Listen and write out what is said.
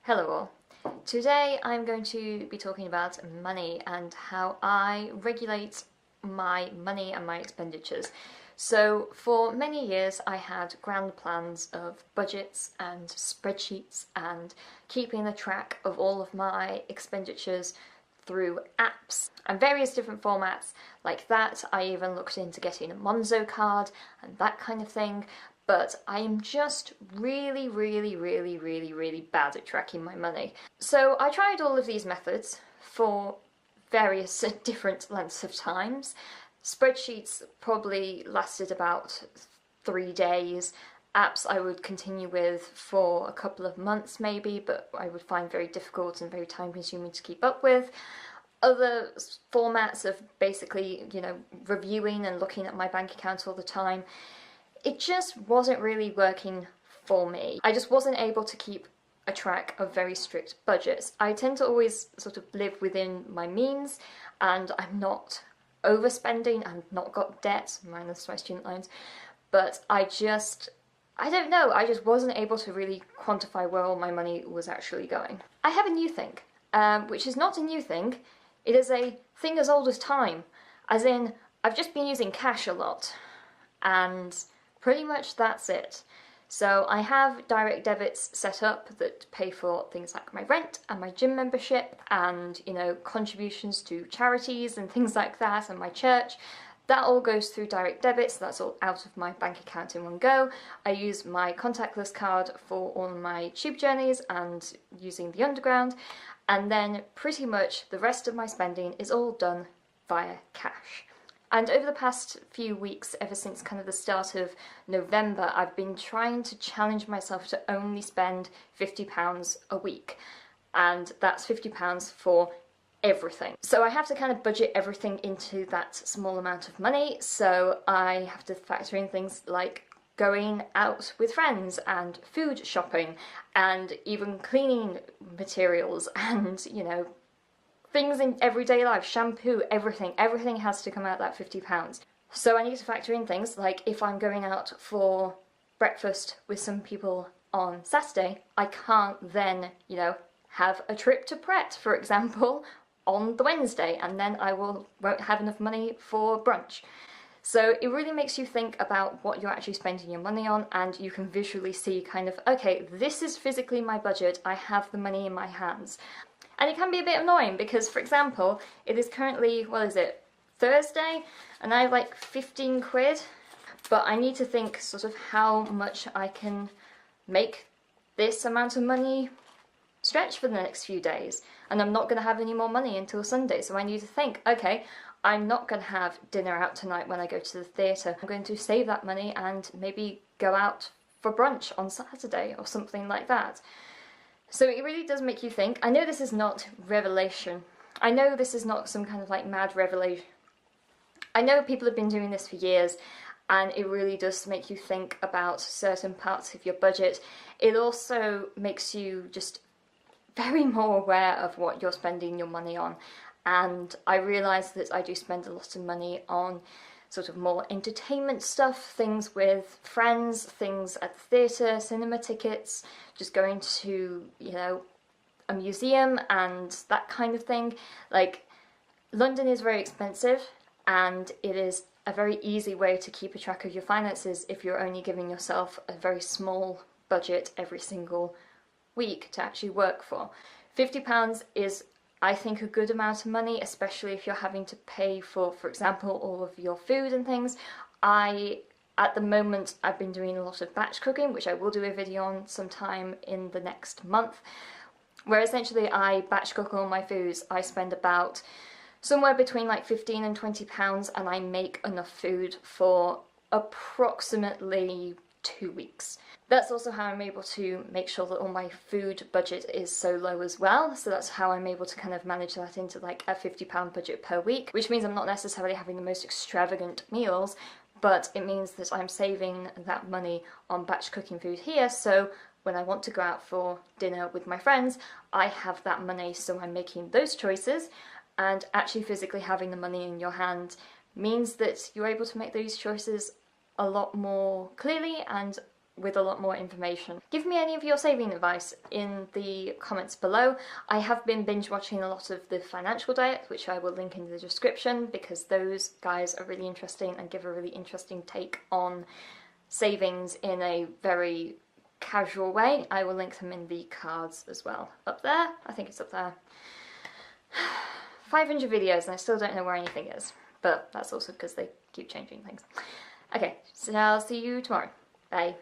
Hello all. Today I'm going to be talking about money and how I regulate my money and my expenditures. So for many years I had grand plans of budgets and spreadsheets and keeping the track of all of my expenditures through apps and various different formats like that. I even looked into getting a Monzo card and that kind of thing. But I am just really bad at tracking my money. So I tried all of these methods for various different lengths of times. Spreadsheets probably lasted about 3 days. Apps I would continue with for a couple of months maybe, but I would find very difficult and very time consuming to keep up with. Other formats of basically, reviewing and looking at my bank account all the time, it just wasn't really working for me. I just wasn't able to keep a track of very strict budgets. I tend to always sort of live within my means and I'm not overspending, I've not got debt, minus my student loans, but I don't know, I just wasn't able to really quantify where all my money was actually going. I have a new thing, which is not a new thing, it is a thing as old as time, as in I've just been using cash a lot, and pretty much that's it. So I have direct debits set up that pay for things like my rent and my gym membership and, contributions to charities and things like that, and my church. That all goes through direct debits, so that's all out of my bank account in one go. I use my contactless card for all of my tube journeys and using the underground, and then pretty much the rest of my spending is all done via cash. And over the past few weeks, ever since kind of the start of November, I've been trying to challenge myself to only spend £50 a week. And that's £50 for everything. So I have to kind of budget everything into that small amount of money. So I have to factor in things like going out with friends and food shopping and even cleaning materials and, things in everyday life, shampoo, everything has to come out that £50. So I need to factor in things like if I'm going out for breakfast with some people on Saturday, I can't then, have a trip to Pret, for example, on the Wednesday, and then I won't have enough money for brunch. So it really makes you think about what you're actually spending your money on, and you can visually see kind of, okay, this is physically my budget, I have the money in my hands. And it can be a bit annoying because, for example, it is currently, Thursday, and I have like 15 quid, but I need to think sort of how much I can make this amount of money stretch for the next few days. And I'm not going to have any more money until Sunday, so I need to think, okay, I'm not going to have dinner out tonight when I go to the theatre. I'm going to save that money and maybe go out for brunch on Saturday or something like that. So it really does make you think. I know this is not revelation. I know this is not some kind of like mad revelation. I know people have been doing this for years, and it really does make you think about certain parts of your budget. It also makes you just very more aware of what you're spending your money on. And I realise that I do spend a lot of money on sort of more entertainment stuff, things with friends, things at the theatre, cinema tickets, just going to, a museum and that kind of thing. Like, London is very expensive, and it is a very easy way to keep a track of your finances if you're only giving yourself a very small budget every single week to actually work for. £50 is, I think, a good amount of money, especially if you're having to pay for example, all of your food and things. At the moment, I've been doing a lot of batch cooking, which I will do a video on sometime in the next month, where essentially I batch cook all my foods. I spend about somewhere between like £15 and £20, and I make enough food for approximately 2 weeks. That's also how I'm able to make sure that all my food budget is so low as well, so that's how I'm able to kind of manage that into like a £50 budget per week, which means I'm not necessarily having the most extravagant meals, but it means that I'm saving that money on batch cooking food here, so when I want to go out for dinner with my friends, I have that money, so I'm making those choices, and actually physically having the money in your hand means that you're able to make those choices a lot more clearly and with a lot more information. Give me any of your saving advice in the comments below. I have been binge watching a lot of the Financial Diet, which I will link in the description, because those guys are really interesting and give a really interesting take on savings in a very casual way. I will link them in the cards as well. Up there? I think it's up there. 500 videos and I still don't know where anything is, but that's also because they keep changing things. Okay, so I'll see you tomorrow. Bye.